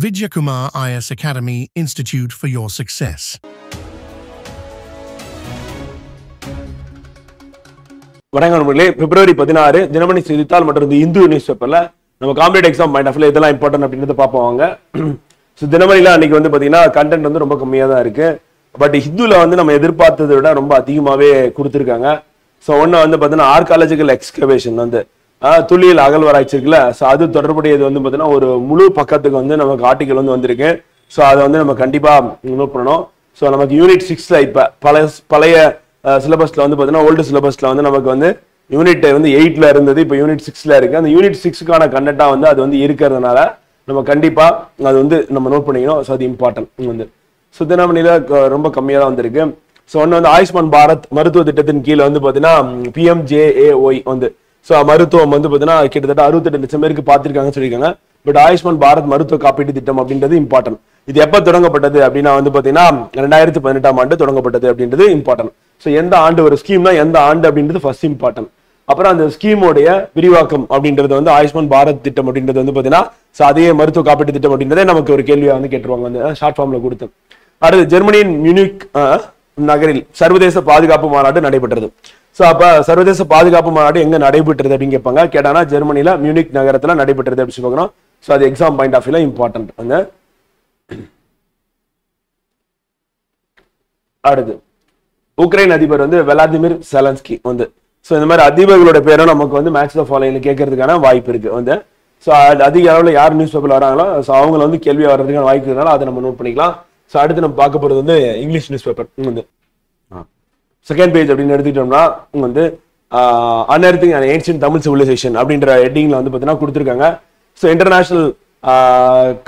Vidyakumar IS Academy Institute for your success. வணக்கம் நண்பர்களே. பிப்ரவரி 16 தினமணி செய்தித்தாள் மற்றும் இந்த இந்து நியூஸ் பேப்பர்ல நம்ம competitive exam point of view இதெல்லாம் இம்பார்ட்டன்ட் அப்படின்றத பார்ப்போம் வாங்க. ஸோ தினமணில அன்னைக்கு வந்து பாத்தீங்கன்னா கண்டென்ட் வந்து ரொம்ப கம்மியா தான் இருக்கு. பட் ஹிந்துல வந்து நம்ம எதிர்பார்த்ததை விட ரொம்ப அதிகமாவே கொடுத்துருக்காங்க. ஸோ ஒன்று வந்து பாத்தீங்கன்னா ஆர்காலஜிக்கல் எக்ஸ்கவேஷன் வந்து துல்லியல் அகழ்வாராய்ச்சி இருக்குல்ல, ஸோ அது தொடர்புடையது வந்து பாத்தீங்கன்னா ஒரு முழு பக்கத்துக்கு வந்து நமக்கு ஆர்டிகல் வந்து வந்திருக்கு. ஸோ அதை வந்து நம்ம கண்டிப்பா நோட் பண்ணணும். ஸோ நமக்கு யூனிட் 6ல இப்ப பழைய சிலபஸ்ல வந்து பாத்தீங்கன்னா ஓல்டு சிலபஸ்ல வந்து நமக்கு வந்து யூனிட் வந்து 8ல இருந்தது, இப்போ யூனிட் 6ல இருக்கு. அந்த யூனிட் 6க்கான கண்டென்ட்டா வந்து அது வந்து இருக்கிறதுனால நம்ம கண்டிப்பா அது வந்து நம்ம நோட் பண்ணிக்கணும். ஸோ அது இம்பார்ட்டன்ட் வந்து. ஸோ தினமணியில ரொம்ப கம்மியா தான் வந்திருக்கு. ஸோ ஒன்று வந்து ஆயுஷ்மான் பாரத் மருத்துவ திட்டத்தின் கீழே வந்து பாத்தீங்கன்னா PMJAY வந்து ஸோ மருத்துவம் வந்து பாத்தீங்கன்னா கிட்டத்தட்ட 68 லட்சம் பேருக்கு பார்த்திருக்காங்கன்னு சொல்லியிருக்காங்க. பட் ஆயுஷ்மான் பாரத் மருத்துவ காப்பீட்டு திட்டம் அப்படின்றது இம்பார்ட்டன்ட். இது எப்ப தொடங்கப்பட்டது அப்படின்னா வந்து பாத்தீங்கன்னா 2018ஆம் ஆண்டு தொடங்கப்பட்டது அப்படின்றது இம்பார்ட்டன்ட். ஸோ எந்த ஆண்டு ஒரு ஸ்கீம்னா எந்த ஆண்டு அப்படின்றது ஃபர்ஸ்ட் இம்பார்ட்டன்ட். அப்புறம் அந்த ஸ்கீமோடைய விரிவாக்கம் அப்படின்றது வந்து ஆயுஷ்மான் பாரத் திட்டம் அப்படின்றது வந்து பாத்தீங்கன்னா அதே மருத்துவ காப்பீட்டு திட்டம் அப்படின்றதே நமக்கு ஒரு கேள்வியா வந்து கேட்டுருவாங்க வந்து ஷார்ட் ஃபார்ம்ல கொடுத்து. அடுத்து ஜெர்மனியின் மியூனிக் நகரில் சர்வதேச பாதுகாப்பு மாநாடு நடைபெற்றது. ஸோ அப்ப சர்வதேச பாதுகாப்பு மாநாடு எங்க நடைபெற்றது அப்படின்னு கேட்பாங்க. கேட்டானா ஜெர்மனியில மியூனிக் நகரத்துல நடைபெற்றது அப்படின்னு பார்க்கணும். ஸோ அது எக்ஸாம் பாயிண்ட் ஆஃப் வியூல இம்பார்ட்டன்ட் வந்து. அடுத்து உக்ரைன் அதிபர் வந்து விளாடிமிர் செலன்ஸ்கி வந்து. ஸோ இந்த மாதிரி அதிபர்களோட பேரும் நமக்கு வந்து மேட்ச் த ஃபாலோயிங்ல கேட்கறதுக்கான வாய்ப்பு இருக்கு வந்து. ஸோ அதிக அளவில் யார் நியூஸ் பேப்பர்ல வராங்களோ ஸோ அவங்கள வந்து கேள்வி வர்றதுக்கான வாய்ப்பு இருக்கனால அதை நம்ம நோட் பண்ணிக்கலாம். ஸோ அடுத்து நம்ம பார்க்க போறது வந்து இங்கிலீஷ் நியூஸ் பேப்பர் வந்து செகண்ட் பேஜ் அப்படின்னு எடுத்துக்கிட்டோம்னா வந்து unearthing and ancient Tamil civilisation அப்படின்ற ஹெட்டிங்ல வந்து பார்த்தீங்கன்னா கொடுத்துருக்காங்க. So international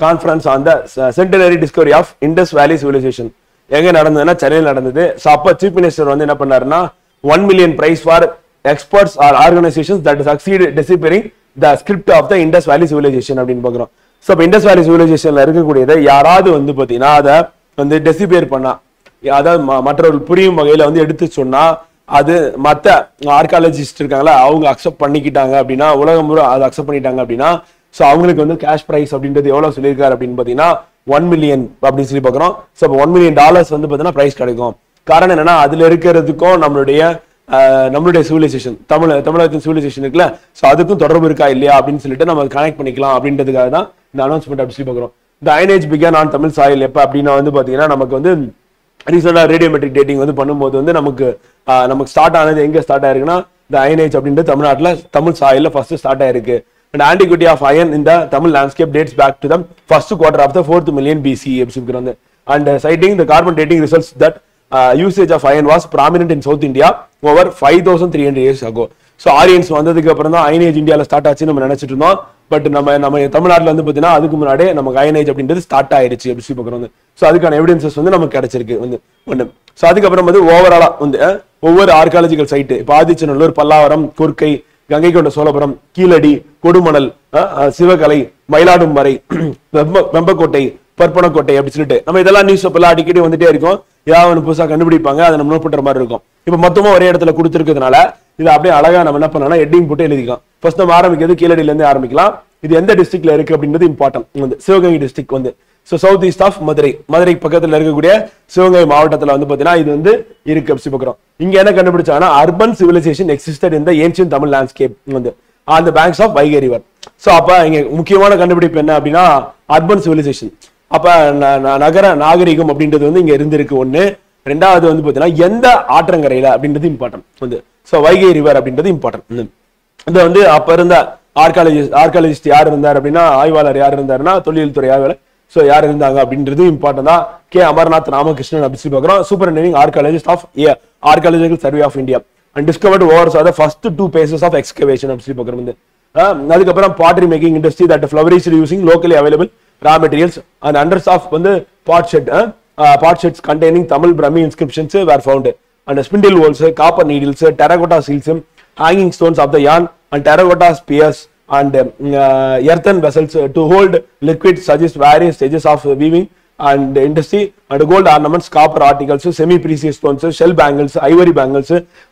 conference on the centenary discovery of Indus valley civilisation எங்க நடந்ததுன்னா சென்னையில் நடந்தது. ஸோ அப்போ சீஃப் மினிஸ்டர் வந்து என்ன பண்ணாருன்னா 1 million prize for experts or organisations that succeed deciphering the script of the Indus valley civilisation அப்படின்னு பார்க்குறோம். ஸோ இப்போ இண்டஸ் வேலி சிவிலைசேஷன்ல இருக்கக்கூடியதை யாராவது வந்து பார்த்தீங்கன்னா அதை வந்து டெசிபேர் பண்ணா, அதாவது மற்றவர்கள் புரியும் வகையில வந்து எடுத்து சொன்னா அது மற்ற ஆர்காலஜிஸ்ட் இருக்காங்களா அவங்க அக்செப்ட் பண்ணிக்கிட்டாங்க அப்படின்னா, உலகம் முறை அதை அக்செப்ட் பண்ணிட்டாங்க அப்படின்னா ஸோ அவங்களுக்கு வந்து கேஷ் பிரைஸ் அப்படின்றது எவ்வளவு சொல்லியிருக்காரு அப்படின்னு பாத்தீங்கன்னா 1 million அப்படின்னு சொல்லி பாக்குறோம். ஸோ இப்போ $1 million வந்து பாத்தீங்கன்னா பிரைஸ் கிடைக்கும். காரணம் என்னன்னா அதுல இருக்கிறதுக்கும் நம்மளுடைய சிவிலைசேஷன் தமிழகத்தின் சிவிலைசேஷன் இருக்குல்ல, ஸோ அதுக்கும் தொடர்பு இருக்கா இல்லையா அப்படின்னு சொல்லிட்டு நம்ம கனெக்ட் பண்ணிக்கலாம் அப்படின்றதுக்காக தான் இந்த அனௌன்ஸ்மெண்ட் அப்படி சொல்லி பாக்குறோம். இந்த அயனேஜ் பிகன் ஆன் தமிழ் சாயில் எப்ப அப்படின்னா வந்து பாத்தீங்கன்னா நமக்கு வந்து ரீசெண்டா ரேடியோமெட்ரிக் டேட்டிங் வந்து பண்ணும்போது வந்து நமக்கு ஸ்டார்ட் ஆனது எங்க ஸ்டார்ட் ஆயிருக்குன்னா இந்த அயனேஜ் அப்படின்றது தமிழ்நாட்டில் தமிழ் சாயில ஃபர்ஸ்ட் ஸ்டார்ட் ஆயிருக்கு. And antiquity of iron in the Tamil landscape dates back to the first quarter of the 4th million BCE. And citing the carbon dating results that usage of iron was prominent in South India over 5,300 years ago. So Aryans வந்ததுக்கு அப்புறம் தான் அயனேஜ் இந்தியாவில் start ஆச்சு நம்ம நினைச்சிட்டு இருந்தோம். But நம்ம தமிழ்நாட்டில் வந்து பார்த்தீங்கன்னா அதுக்கு முன்னாடியே நமக்கு அயனேஜ் அப்படின்றது ஸ்டார்ட் ஆயிடுச்சு அப்படி சொல்லி பார்க்குறோம். ஸோ அதுக்கான எவிடன்சஸ் வந்து நமக்கு கிடைச்சிருக்கு வந்து ஒன்று. ஸோ அதுக்கப்புறம் வந்து ஓவராலா வந்து ஒவ்வொரு ஆர்காலஜிக்கல் சைட்டு இப்போ ஆதிச்சநல்லூர், பல்லாவரம், கொர்க்கை, கங்கை கொண்ட சோழபுரம், கீழடி, கொடுமணல், சிவகலை, மயிலாடும்பாறை, வெம்பக்கோட்டை, பற்பனக்கோட்டை அப்படி சொல்லிட்டு நம்ம இதெல்லாம் நியூஸ் பேப்பர்ல அடிக்கடி வந்துட்டே இருக்கும். ஏதாவது புதுசா கண்டுபிடிப்பாங்க, அதை நம்ம நோட் பண்ற மாதிரி இருக்கும். இப்ப மொத்தமா ஒரே இடத்துல கொடுத்துருக்கிறதுனால இது அப்படியே அழகா நம்ம என்ன பண்ணலாம் ஹெட்டிங் போட்டு எழுதிக்கலாம். ஃபர்ஸ்ட் நம்ம ஆரம்பிக்கிறது கீழடியில இருந்து ஆரம்பிக்கலாம். இது எந்த டிஸ்ட்ரிக்ட்ல இருக்கு அப்படின்றது இம்பார்ட்டன்ட் வந்து சிவகங்கை டிஸ்ட்ரிக்ட் வந்து. So south east of Madurai பக்கத்துல இருக்கக்கூடிய சிவகங்கை மாவட்டத்துல வந்து பாத்தீங்கன்னா இது வந்து இருக்கு அப்படி பார்க்கிறோம். இங்க என்ன கண்டுபிடிச்சாங்கன்னா urban civilisation existed in the ancient Tamil landscape வந்து on the banks of Vaigai river. So அப்ப இங்க முக்கியமான கண்டுபிடிப்பு என்ன அப்படின்னா அர்பன் சிவிலைசேஷன். அப்ப நகர நாகரிகம் அப்படின்றது வந்து இங்க இருந்திருக்கு ஒண்ணு. ரெண்டாவது வந்து பாத்தீங்கன்னா எந்த ஆற்றங்கரையில அப்படின்றது இம்பார்ட்டன்ட் வந்து. ஸோ வைகை ரிவர் அப்படின்றது இம்பார்ட்டன்ட். இது வந்து அப்ப இருந்த ஆர்காலஜிஸ்ட் யார் இருந்தார் அப்படின்னா ஆய்வாளர் யார் இருந்தாருன்னா தொழில் துறை ஆய்வாளர். ஸோ யார் இருந்தாங்க அப்படின்றது இம்பார்ட்டன் தான். கே அமர்நாத் ராமகிருஷ்ணன் அப்படி சொல்லி பார்க்குறோம். Superintending archaeologist of archaeological survey of India and discovered overs are the first 2 phases of excavation அப்படி சொல்லி பார்க்குறோம் வந்து. அதுக்கப்புறம் pottery making industry that flourished using locally available raw materials and hundreds of வந்து pot sherds containing Tamil Brahmi inscriptions were found and spindle whorls, copper needles, terracotta seals, hanging stones of the yarn and terracotta spears and earthen vessels to hold liquid suggest various stages of weaving and industry and gold ornaments, copper articles, semi-precious stones, shell bangles,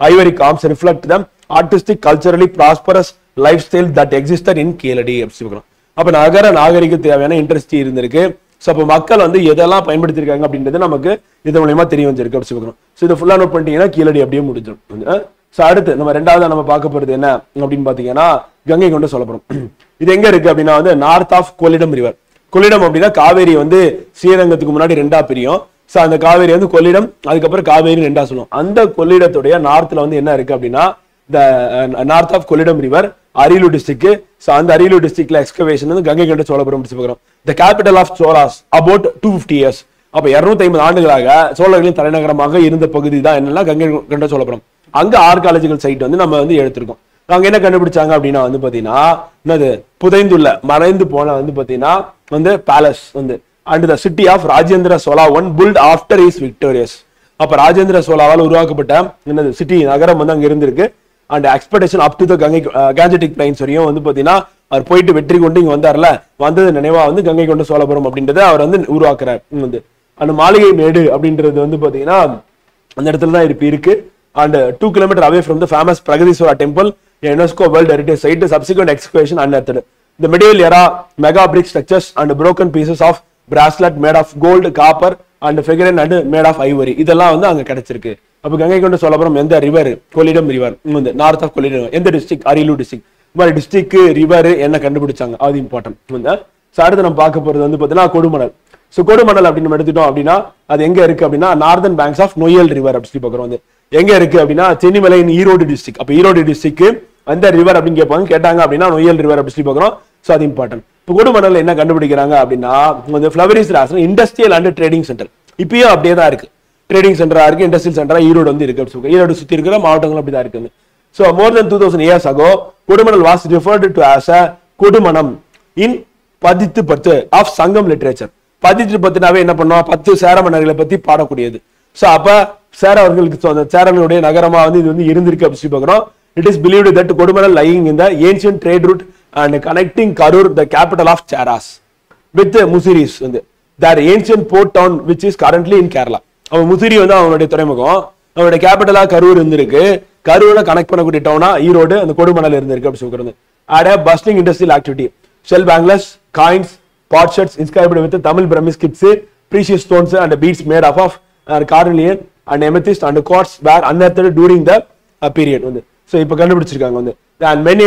ivory combs reflect the artistic, culturally prosperous lifestyle that existed in Keladi. அப்ப நகர நாகரிக தேவையான industry இருந்திருக்கு. So அப்போ மக்கள் வந்து எதெல்லாம் பயன்படுத்திருக்காங்க அப்படின்றது நமக்கு இது மூலயமா தெரிய வந்திருக்கு அப்படி சொல்லுறோம். ஸோ இதை ஃபுல்லா நோட் பண்ணிட்டீங்கன்னா கீழடி அப்படியே முடிஞ்சிடும். ஸோ அடுத்து நம்ம ரெண்டாவது நம்ம பார்க்க போறது என்ன அப்படின்னு பாத்தீங்கன்னா கங்கை கொண்ட சோழபுரம். இது எங்க இருக்கு அப்படின்னா வந்து north of Kollidam river. Kollidam அப்படின்னா காவேரி வந்து ஸ்ரீரங்கத்துக்கு முன்னாடி ரெண்டா பிரியும். ஸோ அந்த காவேரி வந்து கொள்ளிடம், அதுக்கப்புறம் காவேரி ரெண்டா சொல்லுவோம். அந்த கொள்ளிடத்துடைய நார்த்ல வந்து என்ன இருக்கு அப்படின்னா north of Kollidam river Ariyalur district. So அந்த அரியலூர் டிஸ்ட்ரிக்ட்ல எக்ஸ்கவேஷன் வந்து கங்கை கொண்ட சோழபுரம் பார்க்கிறோம். The capital of Cholas about 250 years. அப்ப 250 ஆண்டுகளாக சோழர்களின் தலைநகரமாக இருந்த பகுதி தான் என்னன்னா கங்கை கொண்ட சோழபுரம். அங்க ஆர்காலஜிக்கல் சைட் வந்து நம்ம வந்து எடுத்திருக்கோம். அங்க என்ன கண்டுபிடிச்சாங்க அப்படின்னா வந்து பாத்தீங்கன்னா என்னது புதைந்துள்ள மறைந்து போன வந்து பாத்தீங்கன்னா வந்து பேலஸ் வந்து and the city of Rajendra Chola one built after is victorious. அப்ப ராஜேந்திர சோழாவால் உருவாக்கப்பட்ட என்னது சிட்டி நகரம் வந்து அங்க இருந்திருக்கு. And expectation up to the Gangetic plains வரையும் வந்து பாத்தீங்கன்னா அவர் போயிட்டு வெற்றி கொண்டு இங்க வந்தார்ல, வந்தது நினைவா வந்து கங்கை கொண்ட சோழபுரம் அப்படின்றத அவர் வந்து உருவாக்குறார். வந்து அந்த மாளிகை மேடு அப்படின்றது வந்து பாத்தீங்கன்னா அந்த இடத்துல தான் இருக்கு. And 2 kilometers away from the famous Pragadiswara temple, a UNESCO World Heritage Site, subsequent excavation unearthed. The medieval era mega brick structures and broken pieces of bracelet made of gold, copper and figurine and made of ivory. இதெல்லாம் வந்து அங்க கிடைச்சிருக்கு. அப்ப கங்கை கொண்ட சோழபுரம் எந்த river? Kollidam river. வந்து north of Kollidam எந்த district? Ariyalur district. மாதிரி டிஸ்ட்ரிக்ட் ரிவர் என்ன கண்டுபிடிச்சாங்க அது இம்பார்ட்டன்ட். வந்து அடுத்து நம்ம பார்க்க போறது வந்து பாத்தீங்கன்னா கொடுமணல். ஸோ கொடுமணல் அப்படின்னு நம்ம எடுத்துட்டோம் அப்படின்னா அது எங்க இருக்கு அப்படின்னா northern banks of Noyyal river அப்படின்னு சொல்லி பார்க்குறோம். வந்து எங்க இருக்கு அப்படின்னா சென்னிமலை ஈரோடு டிஸ்ட்ரிக்ட். அப்ப ஈரோடு டிஸ்ட்ரிக்ட் அந்த ரிவர் அப்படின்னு கேட்டாங்க அப்படின்னா நொய்யல் ரிவர் அப்படின்னு சொல்லி பார்க்குறோம். ஸோ அது இம்பார்ட்டன்ட். இப்போ கொடுமணல் என்ன கண்டுபிடிக்கிறாங்க அப்படின்னா வந்து flourish as an industrial and trading centre. இப்பயும் அப்படியே தான் இருக்கு. ட்ரேடிங் சென்டரா இருக்கு, இண்டஸ்ட்ரியல் சென்டரா ஈரோடு வந்து இருக்கு அப்படின்னு சொல்லி ஈரோடு சுத்தி இருக்கிற மாவட்டங்கள் அப்படிதான் இருக்கு. So more than 2000 years ago Kodumanal was referred to as a Kodumanam in 10 of Sangam literature. 10 என்ன பண்ணோம்? 10 சேர மன்னர்களை பத்தி பாடக்கூடியது. சோ அப்ப சேரவர்களுக்கு சேரர்களுடைய நகரமா வந்து இது வந்து இருந்திருக்கு அப்படி சொல்லி பார்க்கிறோம். It is believed that Kodumanal lying in the ancient trade route and connecting Karur the capital of Cheras with Muziris வந்து their ancient port town which is currently in Kerala. அவன் முசிறி வந்து அவனுடைய துறைமுகம், அவனுடைய கேபிட்டலா கரூர் இருந்திருக்கு. கரூரை கனெக்ட் பண்ணக்கூடிய டவுனா ஈரோடு அந்த கொடுமணல் இருந்திருக்கு அப்படி சொல்றது. At a bustling industrial activity, shell bangles, coins, potsherds inscribed with Tamil Brahmi scripts, precious stones and beads made up of carnelian and amethyst and quartz were unearthed during the period. வந்து so இப்ப கண்டுபிடிச்சிருக்காங்க. வந்து and many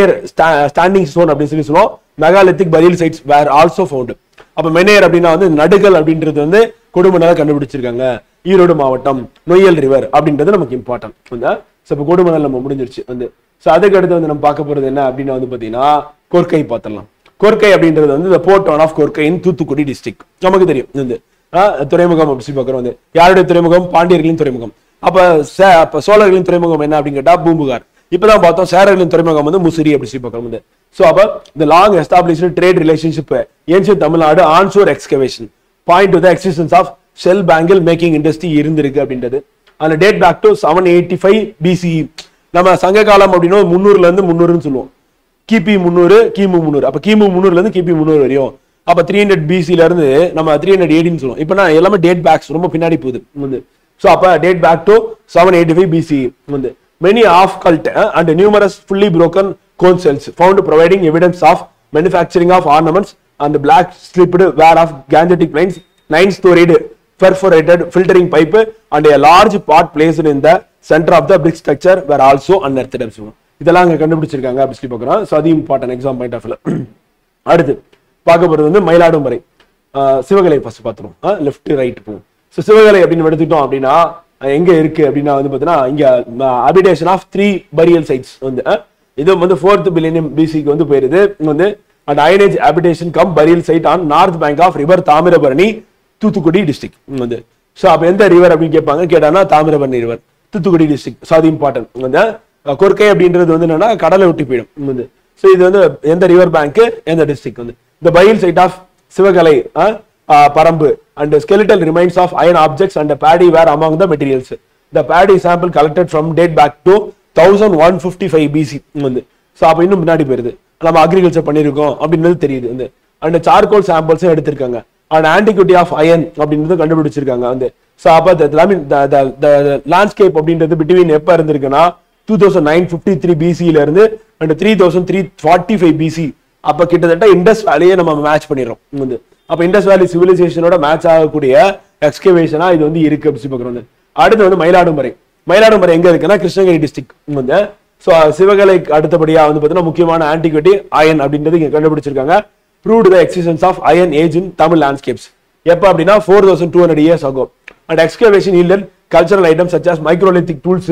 standing stone அப்படி சொல்லி சொல்லுவோம். megalithic burial sites were also found. அப்ப மெனேர் அப்படின்னா வந்து நடுகள் அப்படின்றது வந்து கொடுமணலை கண்டுபிடிச்சிருக்காங்க. ஈரோடு மாவட்டம் நொய்யல் ரிவர் அப்படின்றது நமக்கு இம்பார்ட்டன்ட். வந்து சோ இப்ப கொடுமணல் நம்ம முடிஞ்சிருச்சு. வந்து சோ அதுக்கு அடுத்து வந்து நம்ம பார்க்க போறது என்ன அப்படின்னா வந்து பாத்தீங்கன்னா கொர்க்கை பார்த்துடலாம். கொர்க்கை அப்படின்றது வந்து port town of Korkai in Thoothukudi district. நமக்கு தெரியும் வந்து துறைமுகம் அப்படி சொல்லி பார்க்கிறோம். வந்து யாருடைய துறைமுகம்? பாண்டியர்களின் துறைமுகம். அப்ப சோழர்களின் துறைமுகம் என்ன அப்படின்னு கேட்டா பூம்புகார். இப்பதான் பார்த்தோம் சேரர்களின் துறைமுகம் வந்து முசிறி அப்படி சொல்லி பார்க்கிறோம். வந்து சோ அப்ப the long established trade relationship ancient Tamil Nadu onshore excavation point to the existence of shell bangle making industry இருந்திருக்கு அப்படின்றது. அந்த டேட் பேக் டு 785 BCE. நம்ம சங்க காலம் அப்படின்னா 300ல இருந்து 300ன்னு சொல்லுவோம். கிபி 300 கிமு 300. அப்ப கிமு 300ல இருந்து கிபி 300 வரையும். அப்ப 300 BCல இருந்து நம்ம 380 சொல்லுவோம். இப்ப நான் எல்லாமே டேட் பேக்ஸ் ரொம்ப பின்னாடி போகுது. வந்து சோ அப்ப டேட் பேக் டு 785 BCE. வந்து many off cult and numerous fully broken cone cells found providing evidence of manufacturing of ornaments and black slipped ware of gangetic plains, 9-storied perforated filtering pipe and a large pot placed in the center of the brick structure were also unearthed. இதெல்லாம் அங்க கண்டுபிடிச்சிருக்காங்க அப்படி சொல்லி பார்க்கிறோம். So அது important exam point of வியூல. அடுத்து பார்க்க போறது வந்து மயிலாடுதுறை. சிவகலை ஃபர்ஸ்ட் பார்த்துருவோம். லெஃப்ட் ரைட் போகும். சோ சிவகலை அப்படின்னு எடுத்துட்டோம் அப்படின்னா எங்க இருக்கு அப்படின்னா வந்து பாத்தீங்கன்னா இங்க அபிடேஷன் ஆஃப் 3 பரியல் சைட்ஸ் வந்து இது வந்து 4th millennium BCக்கு வந்து போயிருது. வந்து and iron age habitation cum burial site on north bank of river Thamirabarani Thoothukudi district. வந்து சோ அப்ப எந்த ரிவர் அப்படின்னு கேட்பாங்க. கேட்டானா Thamirabarani river Thoothukudi district. So அது இம்பார்ட்டன்ட். வந்து கொர்க்கை அப்படின்றது வந்து என்னன்னா கடலை ஒட்டி போயிடும். வந்து சோ இது வந்து எந்த ரிவர் பேங்க் எந்த டிஸ்ட்ரிக்ட். வந்து இந்த burial site of Sivakalai Parambu and skeletal remains of iron objects and paddy were among the materials. The paddy sample collected from date back to 1155 BC. வந்து சோ அப்ப இன்னும் முன்னாடி போயிருது. நம்ம அக்ரிகல்ச்சர் பண்ணிருக்கோம் அப்படின்றது தெரியுது. வந்து and charcoal samples எடுத்திருக்காங்க. and antiquity of iron அப்படின்றது கண்டுபிடிச்சிருக்காங்க. வந்து சோ அப்ப the landscape அப்படின்றது between எப்ப இருந்திருக்குன்னா 2953 BC ல இருந்து and 3345 BC அப்ப கிட்டத்தட்ட இண்டஸ் வேலியை நம்ம மேட்ச் பண்ணிடுறோம் வந்து. அப்ப இண்டஸ் வேலி சிவிலைசேஷனோட மேட்ச் ஆகக்கூடிய எக்ஸ்கவேஷனா இது வந்து இருக்கு அப்படி பார்க்குறோம். அடுத்து வந்து மயிலாடுதுறை. மயிலாடுதுறை எங்க இருக்குன்னா கிருஷ்ணகிரி டிஸ்ட்ரிக்ட் வந்து. ஸோ சிவகலை அடுத்தபடியா வந்து பார்த்தீங்கன்னா முக்கியமான ஆன்டிக்விட்டி அயன் அப்படின்றது இங்க கண்டுபிடிச்சிருக்காங்க. Proved the existence of iron age in Tamil landscapes. எப்ப அப்படின்னா 4200 years ago. And excavation yielded cultural items such as microlithic tools,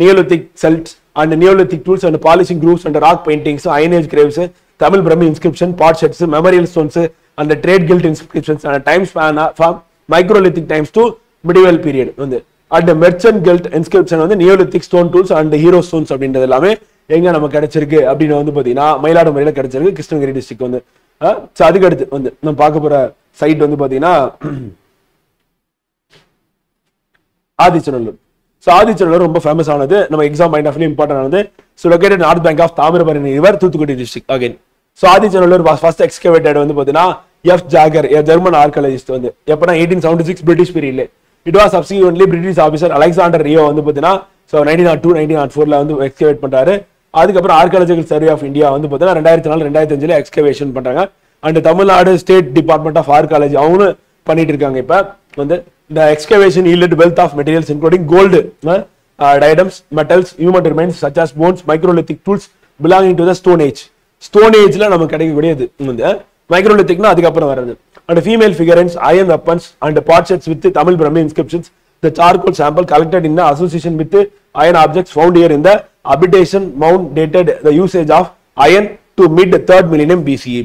neolithic celts, and neolithic tools and polishing grooves and rock paintings, iron age graves, Tamil Brahmi inscription, pot sets, memorial stones, and the trade guild inscriptions, and a time span from microlithic times to medieval period. And the merchant guild inscription வந்து neolithic stone tools and hero stones அப்படின்றது எல்லாமே எங்க நமக்கு கிடைச்சிருக்கு அப்படின்னு வந்து பாத்தீங்கன்னா மயிலாடுதுறையில கிடைச்சிருக்கு கிருஷ்ணகிரி டிஸ்ட்ரிக்ட் வந்து. அதுக்கு அடுத்து வந்து நம்ம பார்க்க போற சைட் வந்து பாத்தீங்கன்னா ஆதிச்சநல்லூர். ஸோ ஆதிச்சநல்லூர் ரொம்ப ஃபேமஸ் ஆனது, நம்ம exam point of view important ஆனது. So located north bank of Thamirabarani river, Thoothukudi district again. So Adichanallur first excavated வந்து பாத்தீங்கன்னா எஃப் ஜாகர், ஜெர்மன் ஆர்கியாலஜிஸ்ட் வந்து எப்பனா 1876 பிரிட்டிஷ் பீரியட்ல. It was சப்சிக்வென்ட்லி British officer Alexander Rio வந்து பாத்தீங்கன்னா 1902 1904 வந்து எக்ஸ்கவேட் பண்றாரு. அதுக்கப்புறம் ஆர்கியாலஜிக்கல் சர்வே ஆஃப் இந்தியா வந்து பாத்தீங்கன்னா 2004 2005 எக்ஸ்கவேஷன் பண்றாங்க. And Tamil Nadu state department of archaeology அவங்களும் பண்ணிட்டு இருக்காங்க. இப்ப வந்து the excavation yielded wealth of materials including gold, diadems, metals, human remains such as bones, microlithic tools belonging to the stone age. Stone ageல நமக்கு கிடைக்கக்கூடியது வந்து மைக்ரோலித்திக்னா அதுக்கப்புறம் வர்றது. And female figurines, iron weapons and pot sets with Tamil Brahmi inscriptions. The charcoal sample collected in the association with iron objects found here in the habitation mound dated the usage of iron to mid 3rd millennium BCE.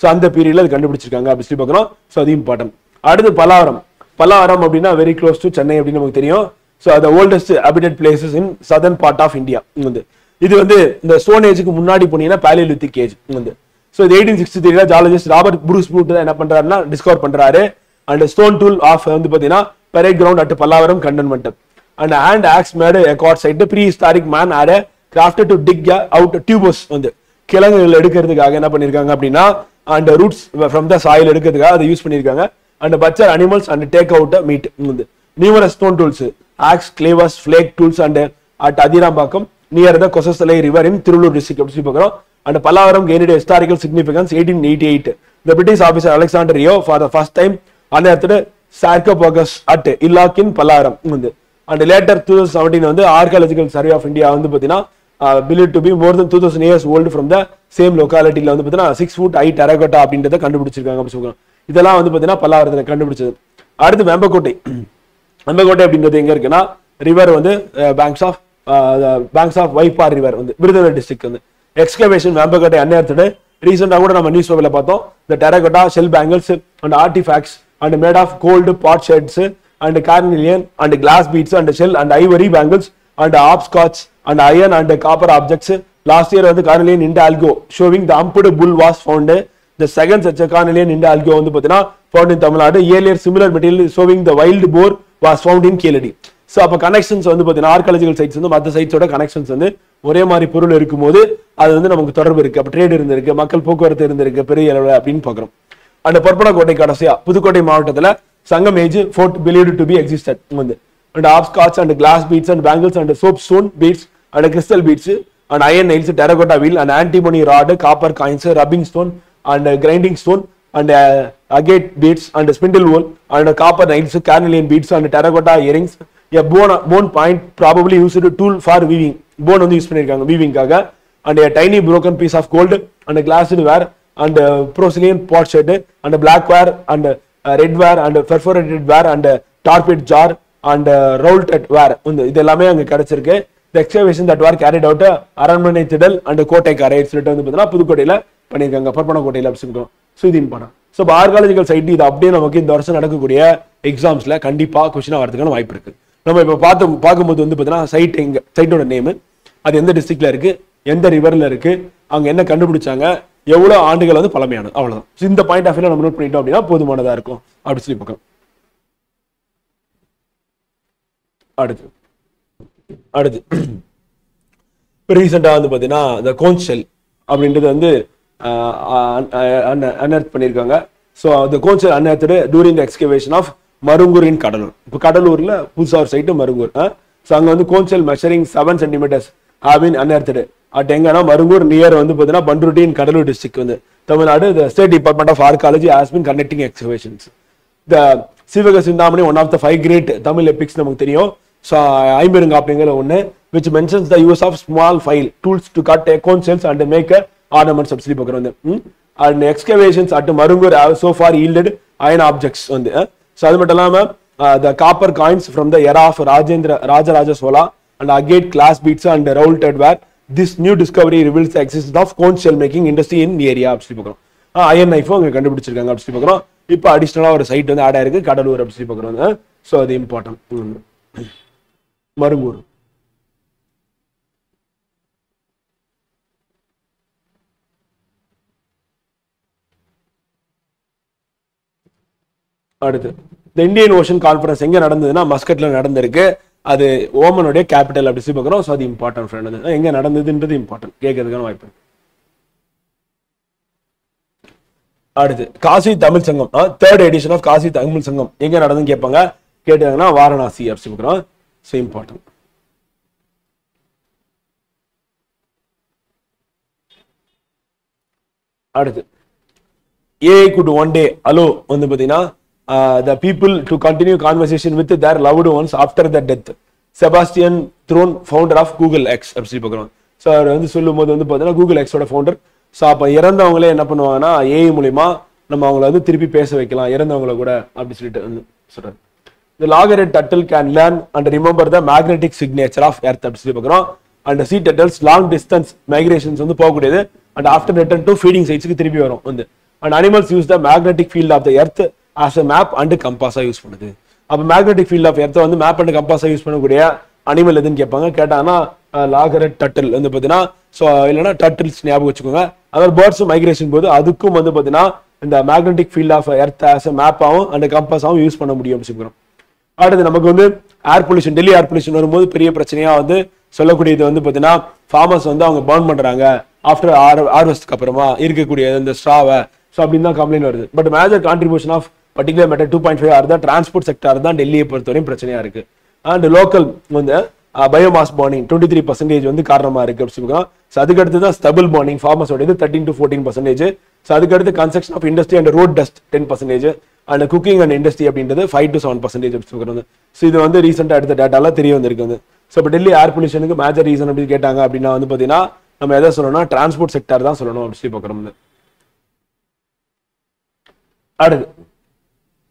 So அந்த பீரியட்ல கண்டுபிடிச்சிருக்காங்க அப்படி சொல்லி பார்க்கறோம். So அது important. அடுத்து பல்லாவரம். பல்லாவரம் அப்படின்னா very close to Chennai அப்படின்னு நமக்கு தெரியும். So the oldest habited places in southern part of India வந்து. இது வந்து இந்த ஸ்டோன் ஏஜுக்கு முன்னாடி போனீங்கன்னா பாலியோலித்திக் ஏஜ் வந்து. ஸோ இது 1863 ஜாலஜிஸ்ட் ராபர்ட் புரூஸ் ப்ளூட் தான் என்ன பண்றாருன்னா டிஸ்கவர் பண்றாரு. அண்ட் ஸ்டோன் டூல் ஆஃப் வந்து பாத்தீங்கன்னா parade ground at Pallavaram cantonment. And hand axe made எக்கார்ட் side prehistoric man are crafted to dig out tubers வந்து கிழங்குகள் எடுக்கிறதுக்காக என்ன பண்ணிருக்காங்க அப்படின்னா and roots from the soil எடுக்கிறதுக்காக அதை யூஸ் பண்ணிருக்காங்க. And butcher animals and take out meat. Numerous stone tools, axe, clavers, flake tools and at Adirampakam near the Kosasalai river in Tirulur district. And Pallavaram gained a historical significance 1888. The British officer Alexander Rio for the first time unearthed sarcophagus at Illak in Pallavaram. And later 2017 on the Archaeological Survey of India believed to be more than 2000 years old from the same locality. 6 foot high terracotta அப்படின்றத கண்டுபிடிச்சிருக்காங்க அப்படி சொல்றாங்க. இதெல்லாம் வந்து பாத்தீங்கன்னா பல்லாவரத்துல கண்டுபிடிச்சது. அடுத்து வெம்பக்கோட்டை. வெம்பக்கோட்டை அப்படின்றது எங்க இருக்குன்னா ரிவர் வந்து பேங்க்ஸ் ஆஃப் வைப்பார் ரிவர் வந்து விருதுநகர் டிஸ்ட்ரிக்ட் வந்து. எக்ஸ்கவேஷன் வெம்பக்கோட்டை அன்எர்த்டு. ரீசெண்டா கூட நம்ம நியூஸ் பேப்பர்ல பார்த்தோம். The terracotta shell bangles and artifacts and made of gold pot sheds and carnelian and glass beads and shell and ivory bangles and hopscotch and iron and copper objects. Last year வந்து carnelian indalgo showing the humped bull was found. The second such a carnelian indalgo வந்து பாத்தீங்கன்னா found in Tamil Nadu. Earlier similar material showing the wild boar was found in Keladi. So அப்ப connections வந்து பாத்தீங்கன்னா archaeological sides வந்து மற்ற சைட்ஸோட connections வந்து ஒரே மாதிரி பொருள் இருக்கும்போது அது வந்து நமக்கு தொடர்பு இருக்கு. அப்ப ட்ரேட் இருந்திருக்கு, மக்கள் போக்குவரத்து இருந்திருக்கு பெரிய அளவில் அப்படின்னு பாக்குறோம். அந்த பற்பனக்கோட்டை கடைசியா புதுக்கோட்டை மாவட்டத்துல Sangam age fort believed to be existed வந்து. And hopscotch and glass beads and bangles and soapstone beads and crystal beads and iron nails, terracotta wheel and antimony rod, copper coins, rubbing stone and grinding stone and agate beads and spindle wool and copper nails, carnelian beads and terracotta earrings. A bone point probably used to tool for weaving. Bone வந்து use பண்ணிருக்காங்க வீவிங்காக. And a tiny broken piece of gold and glassed ware and porcelain pot shed and black ware and red ware and perforated ware and torpid jar and rolled ware. இது எல்லாமே அங்க கிடைச்சிருக்கு. The excavation that were carried out அரண்மனை திடல் and கோட்டைக்காரை சொல்லிட்டு வந்து பார்த்தீங்கன்னா புதுக்கோட்டையில பண்ணிருக்காங்க பற்பனக்கோட்டையில அப்படி சொல்றோம். ஸோ இது இம்பார்ட்டன்ட். ஸோ ஆர்காலஜிக்கல் சைட் இது அப்படியே நமக்கு இந்த வருஷம் நடக்கக்கூடிய எக்ஸாம்ஸ்ல கண்டிப்பா கொஸ்டினா வரதுக்கான வாய்ப்பு இருக்கு. நம்ம இப்ப பார்க்கும்போது வந்து பாத்தீங்கன்னா சைட் எங்க சைட்டோட நேம், அது எந்த டிஸ்ட்ரிக்ட்ல இருக்கு, எந்த ரிவர்ல இருக்கு, அங்க என்ன கண்டுபிடிச்சாங்க, எவ்வளவு ஆண்டுகள் வந்து பழமையானது, அவ்வளவுதான். இந்த பாயிண்ட் ஆஃப் வியூல நம்ம நோட் பண்ணிட்டோம் அப்படின்னா போதுமானதா இருக்கும் அப்படி சொல்லி பார்க்கலாம். அடுத்து ரீசெண்டா வந்து பாத்தீங்கன்னா இந்த கோஞ்ச் ஷெல் அப்படின்றது வந்து அன்எர்த் பண்ணியிருக்காங்க. ஸோ அந்த conch shell unearthed during the excavation of Marungur in Cuddalore. இப்போ கடலூர்ல புதுசா ஒரு சைட்டு மருங்கூர். ஸோ அங்க வந்து conch shell measuring 7 centimeters have been unearthed at எங்கன்னா மருங்கூர் நியர் வந்து பாத்தீங்கன்னா பண்ருட்டி இன் கடலூர் டிஸ்ட்ரிக்ட் வந்து. Tamil Nadu, the State Department of Archaeology has been conducting excavations. The Sivaga Sindhamani, one of the 5 great Tamil epics namak theriyum. So Aimbirungappingala onne, which mentions the use of small file tools to cut acorn shells and make ornaments அப்படி பார்க்குறோம். And excavations at Marungur have so far yielded iron objects on the. So அது மட்டும் இல்லாம the copper coins from the era of Rajaraja Chola and agate glass beads and rolled ware. This new discovery reveals the existence of conch shell making industry in the area அப்படி பார்க்குறோம். Iron நைஃபும் அங்கே கண்டுபிடிச்சிருக்காங்க அப்படி பார்க்குறோம். இப்போ அடிஷ்னலாக ஒரு side வந்து ஆட் ஆயிருக்கு கடலூர் அப்படி பார்க்குறோம். ஸோ அது இம்பார்ட்டன்ட். மருங்கூர். அடுத்து the Indian Ocean Conference எங்க நடந்ததுன்னா மஸ்கட்ல நடந்திருக்கு. அது ஓமனுடைய கேபிட்டல் அப்படி பார்க்குறோம். ஸோ அது இம்பார்ட்டன்ட் ஃப்ரெண்ட். எங்க நடந்ததுன்றது இம்பார்ட்டன்ட் கேட்கறதுக்கான வாய்ப்பு. அடுத்து காசி தமிழ் சங்கம், 3rd edition of Kashi Tamil சங்கம் எங்க நடந்துன்னு கேட்பாங்க. கேட்டாங்கன்னா வாரணாசி அப்படி பார்க்குறோம். So important. அடுத்து AI could one day allow வந்து பார்த்தீங்கன்னா the people to continue conversation with their loved ones after their death. Sebastian Thrun, founder of Google X அப்படி பார்க்குறோம். ஸோ அவர் வந்து சொல்லும் போது வந்து பார்த்தீங்கன்னா Google X-ஓட ஃபவுண்டர். ஸோ அப்போ இறந்தவங்களே என்ன பண்ணுவாங்கன்னா AI மூலியமா நம்ம அவங்கள வந்து திருப்பி பேச வைக்கலாம் இறந்தவங்கள கூட அப்படி சொல்லிட்டு வந்து சொல்றாரு. The loggerhead turtle can learn and remember the magnetic signature of Earth அப்படி சொல்லி பார்க்குறோம். And the sea turtles long distance migrations வந்து போகக்கூடியது. And after return to feeding sites திருப்பி வரும் வந்து. And animals use the magnetic field of the Earth as a map and compass use பண்ணுது. அப்போ மேக்னெட்டிக் ஃபீல்ட் ஆஃப் எர்த்தை வந்து map and கம்பாஸா use பண்ணக்கூடிய animal எதுன்னு கேட்பாங்க. கேட்டாங்கன்னா லாகரெட் டட்டில் வந்து பார்த்தீங்கன்னா ஸோ இல்லைன்னா டட்டில்ஸ் ஞாபகம் வச்சுக்கோங்க. அதாவது பேர்ட்ஸ் மைக்ரேஷன் போது அதுக்கும் வந்து பார்த்தீங்கன்னா இந்த magnetic field of earth as a மேப்பாகவும் அண்ட் கம்பாஸாகவும் யூஸ் பண்ண முடியும் அப்படின்னு சொல்லுறோம். அடுத்து நமக்கு வந்து air pollution, Delhi air pollution வரும்போது பெரிய பிரச்சனையா வந்து சொல்லக்கூடியது வந்து பார்த்தீங்கன்னா ஃபார்மர்ஸ் வந்து அவங்க பர்ன் பண்றாங்க ஆஃப்டர் ஹார்வெஸ்ட்க்கு அப்புறமா இருக்கக்கூடிய இந்த ஸ்ட்ராவை. ஸோ அப்படின்னு தான் கம்ப்ளைண்ட் வருது. But major contribution of particular matter 2.5 ஆர் தான் டிரான்ஸ்போர்ட் செக்டர் தான் டெல்லியை பொறுத்தவரையும் பிரச்சனையா இருக்கு. அண்ட் லோக்கல் வந்து பயோமாஸ் பர்னிங் 23% வந்து காரணமா இருக்கு அப்படின்னு சொல்லுவாங்க. ஸோ அதுக்கடுத்து தான் ஸ்டபிள் பர்னிங் ஃபார்மர்ஸோட 13 to 14%. ஸோ அதுக்கடுத்து construction of industry and road dust 10%. And cooking and industry அப்படின்றது 5 to 7% அப்படின்னு சொல்லுவாங்க. ஸோ இது வந்து ரீசெண்டாக எடுத்த டேட்டாலாம் தெரிய வந்திருக்கு. ஸோ இப்போ டெல்லி ஏர் பொல்யூஷனுக்கு மேஜர் ரீசன் அப்படின்னு கேட்டாங்க அப்படின்னா வந்து பார்த்தீங்கன்னா நம்ம எதை சொல்லணும்னா டிரான்ஸ்போர்ட் செக்டர் தான் சொல்லணும் அப்படின்னு சொல்லி பார்க்குறோம். அடுத்து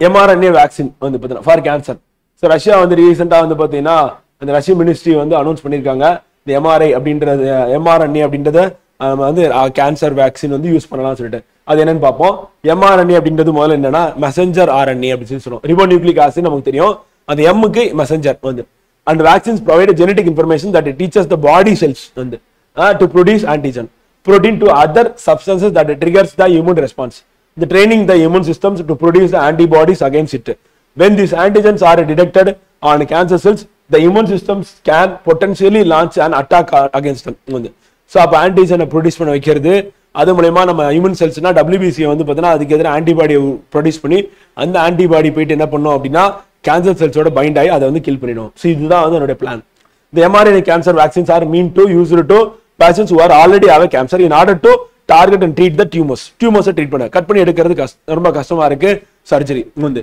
mRNA வேக்சின் வந்து பார்த்தீங்கன்னா ஃபார் கேன்சர். ஸோ ரஷ்யா வந்து ரீசெண்டாக வந்து பார்த்தீங்கன்னா அந்த ரஷ்யன் மினிஸ்ட்ரி வந்து அனௌன்ஸ் பண்ணியிருக்காங்க இந்த mRNA அப்படின்றத வந்து கேன்சர் வேக்சின் வந்து யூஸ் பண்ணலாம்னு சொல்லிட்டு. அது என்னன்னு பார்ப்போம். mRNA அப்படின்றது முதல்ல என்னன்னா மெசஞ்சர் RNA அப்படின்னு சொல்லுவோம். ரிபோநியூக்ளிக் ஆசிட் நமக்கு தெரியும். அந்த எம்முக்கு மெசஞ்சர் வந்து. And vaccines provide genetic information that teachers the body cells வந்து to produce antigen protein to other substances that triggers the immune response. The training the immune systems to produce the antibodies against it. When these antigens are detected on cancer cells, the immune systems can potentially launch an attack against them. So அப்ப ஆன்டிஜனை produce பண்ண வைக்கிறது, அது மூலமா நம்ம immune செல்ஸ்னா WBC வந்து பார்த்தீங்கன்னா அதுக்கு எதிராக ஆன்டிபாடியை ப்ரொடியூஸ் பண்ணி அந்த ஆன்டிபாடி போயிட்டு என்ன பண்ணும் அப்படின்னா கேன்சர் செல்ஸோட பைண்ட் ஆகி அதை வந்து கில் பண்ணிடும். ஸோ இதுதான் வந்து என்னோட plan. The mRNA cancer vaccines are meant to use it to patients who are already have a cancer in order to target and treat the tumors. Tumors treat பண்ண cut பண்ணி எடுக்கிறது ரொம்ப கஷ்டமா இருக்கு. சர்ஜரி வந்து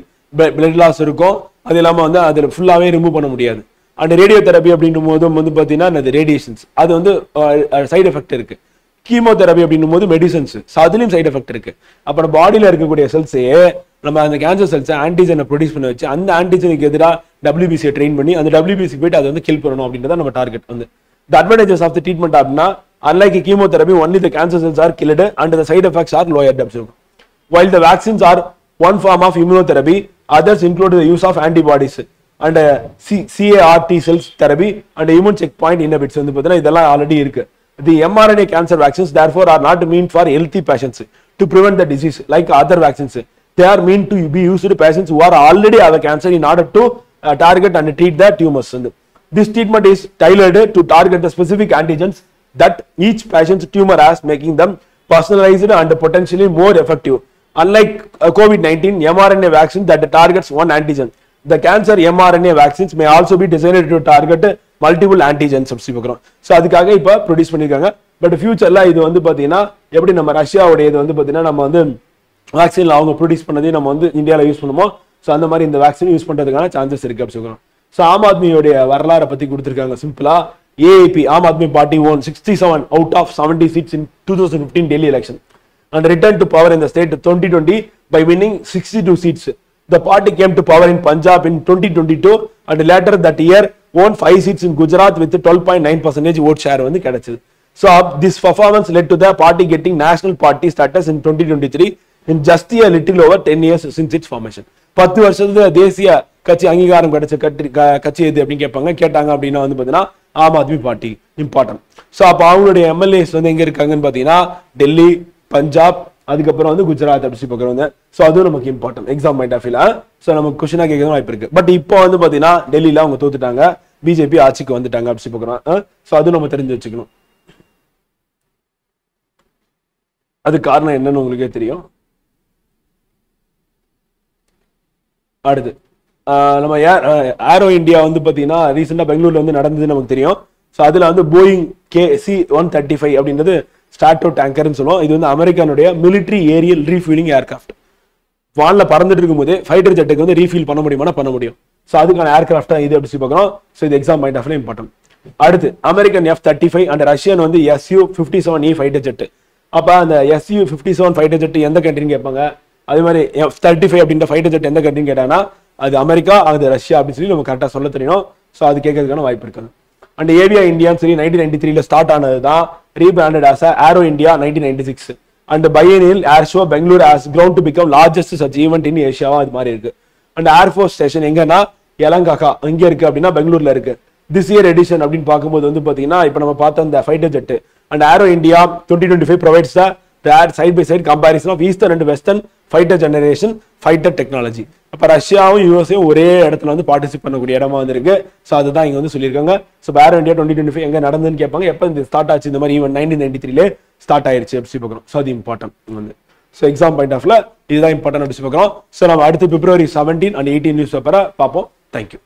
பிளட் லாஸ் இருக்கும், அது இல்லாம வந்து அதில் ஃபுல்லாவே ரிமூவ் பண்ண முடியாது. அண்ட் ரேடியோ தெரப்பி அப்படின்னும் போது வந்து பார்த்தீங்கன்னா ரேடியேஷன்ஸ் அது வந்து சைடு எஃபெக்ட் இருக்கு. கீமோதெரபி அப்படின்னும் போது மெடிசன்ஸ் அதுலயும் சைடு எஃபெக்ட் இருக்கு. அப்புறம் பாடியில இருக்கக்கூடிய செல்ஸையே நம்ம அந்த கேன்சர் செல்ஸை ஆன்டிஜனை ப்ரொடியூஸ் பண்ண வச்சு அந்த ஆன்டிஜனுக்கு எதிராக WBCயை ட்ரெயின் பண்ணி அந்த WBC போயிட்டு அதை வந்து கில் பண்ணணும் அப்படின்றத நம்ம டார்கெட் வந்து. The advantages of the treatment அப்படின்னா unlike chemotherapy only the cancer cells are killed and the side effects are lowered. While the vaccines are one form of immunotherapy, others include the use of antibodies and CAR T cells therapy and immune checkpoint inhibitors வந்து பார்த்தீங்கன்னா இதெல்லாம் already இருக்கு. The mRNA cancer vaccines therefore are not meant for healthy patients to prevent the disease like other vaccines. They are meant to be used to patients who are already have a cancer in order to target and treat the tumors. This treatment is tailored to target the specific antigens that each patient's tumor has, making them personalized and potentially more effective. Unlike COVID-19 mRNA vaccine that targets one antigen, the cancer mRNA vaccines may also be designed to target multiple antigens அப்படி பார்க்குறோம். So அதுக்காக இப்போ produce பண்ணியிருக்காங்க. But ஃபியூச்சர்ல இது வந்து பார்த்தீங்கன்னா எப்படி நம்ம ரஷ்யாவுடைய இது வந்து பார்த்தீங்கன்னா நம்ம வந்து வேக்சின்ல அவங்க ப்ரொடியூஸ் பண்ணதையும் நம்ம வந்து இந்தியாவில் யூஸ் பண்ணுமோ, ஸோ அந்த மாதிரி இந்த வேக்சின் யூஸ் பண்ணுறதுக்கான சான்சஸ் இருக்கு அப்படி சொல்கிறோம். ஸோ ஆம் ஆத்மியோடைய வரலாறை பற்றி கொடுத்துருக்காங்க சிம்பிளா. AIP Aam Aadmi party won 67 out of 70 seats in 2015 Delhi election and returned to power in the state 2020 by winning 62 seats. The party came to power in Punjab in 2022 and later that year won 5 seats in Gujarat with 12.9% vote share வந்து கிடைச்சது. So this performance led to the party getting national party status in 2023 in just a little over 10 years since its formation. 10 வருஷத்துல தேசிய கட்சி அங்கீகாரம் கிடைச்ச கட்சி எது அப்படின்னு கேட்டாங்க அப்படின்னா வந்து பார்த்தீங்கன்னா Aam Aadmi party important. So அப்போ அவங்களுடைய எம்எல்ஏஸ் வந்து எங்க இருக்காங்கன்னு பார்த்தீங்கன்னா டெல்லி, பஞ்சாப், அதுக்கப்புறம் வந்து குஜராத் அப்படி பார்க்குறவங்க. ஸோ அதுவும் நமக்கு இம்பார்ட்டன்ட் எக்ஸாம் பாயிண்ட் ஆஃப் வியூல. ஸோ நமக்கு கொஸ்டினா கேட்கறது வாய்ப்பு இருக்கு. பட் இப்போ வந்து பார்த்தீங்கன்னா டெல்லியில அவங்க தோத்துட்டாங்க, பிஜேபி ஆட்சிக்கு வந்துட்டாங்க அப்படி பார்க்குறோம். ஸோ அதுவும் நம்ம தெரிஞ்சு வச்சுக்கணும். அது காரணம் என்னன்னு உங்களுக்கே தெரியும். அடுத்து நம்ம ஏரோ இந்தியா வந்து பார்த்தீங்கன்னா ரீசெண்டாக பெங்களூர்ல வந்து நடந்தது நமக்கு தெரியும். ஸோ அதில் வந்து போயிங் KC-135 அப்படின்றது ஸ்டார்டோ டேங்கர்னு சொல்லுவோம். இது வந்து அமெரிக்கானுடைய மிலிட்ரி ஏரியல் ரீஃபியூலிங் ஏர்கிராஃப்ட். வானில் பறந்துட்டு இருக்கும்போது ஃபைட்டர் ஜெட்டுக்கு வந்து ரீஃபில் பண்ண முடியுமா? பண்ண முடியும். ஸோ அதுக்கான ஏர்கிராஃப்டா இது அப்படி பார்க்குறோம். ஸோ இது எக்ஸாம் பாயிண்ட் ஆஃப் இம்பார்ட்டன்ட். அடுத்து அமெரிக்கன் F-35 அண்ட் ரஷ்யன் வந்து Su-57E ஃபைட்டர் ஜெட். அப்போ அந்த Su-57 ஃபைட்டர் ஜெட் எந்த கண்ட்ரின்னு கேட்பாங்க. அதே மாதிரி F-35 அப்படின்ற ஃபைட்டர் ஜெட் எந்த கண்ட்ரின்னு கேட்டாங்கன்னா அது அமெரிக்கா, அது ரஷ்யா அப்படின்னு சொல்லி நம்ம கரெக்டாக சொல்ல தெரியணும். ஸோ அது கேட்கறதுக்கான வாய்ப்பு இருக்குது. அண்ட் ஏவியா இந்தியான்னு சொல்லி 1993 ஸ்டார்ட் ஆனது தான் rebranded as aero India 1996. And biennial air show Bangalore as ground to become largest such event in ஏஷியாவா அது மாதிரி இருக்கு. அண்ட் ஏர்ஃபோர்ஸ் ஸ்டேஷன் எங்கன்னா எலங்காக்கா இங்க இருக்கு அப்படின்னா பெங்களூர்ல இருக்கு. திஸ் இயர் எடிஷன் அப்படின்னு பார்க்கும்போது வந்து பாத்தீங்கன்னா இப்போ நம்ம பார்த்த அந்த fighter jet and aero India 2025 provides the side by side comparison of eastern and western fighter generation fighter technology. அப்ப ரஷ்யாவும் யூஎஸையும் ஒரே இடத்துல வந்து பார்ட்டிசிபேட் பண்ணக்கூடிய இடமா வந்திருக்கு. ஸோ அதுதான் இங்க வந்து சொல்லியிருக்காங்க. ஸோ ஏரோ இந்தியா 2025 எங்க நடந்ததுன்னு கேட்பாங்க. எப்போ இந்த ஸ்டார்ட் ஆச்சு இந்த மாதிரி ஈவன் 1993 ஸ்டார்ட் ஆயிருச்சு அப்படி பார்க்குறோம். ஸோ அது இம்பார்ட்டன்ட் வந்து. ஸோ எக்ஸாம் பாயிண்ட் ஆஃப்ல இதுதான் இம்பார்ட்டன்ட் அப்படி பார்க்குறோம். ஸோ நம்ம அடுத்து February 17 and 18 நியூஸ் பேப்பரை பார்ப்போம். தேங்க்யூ.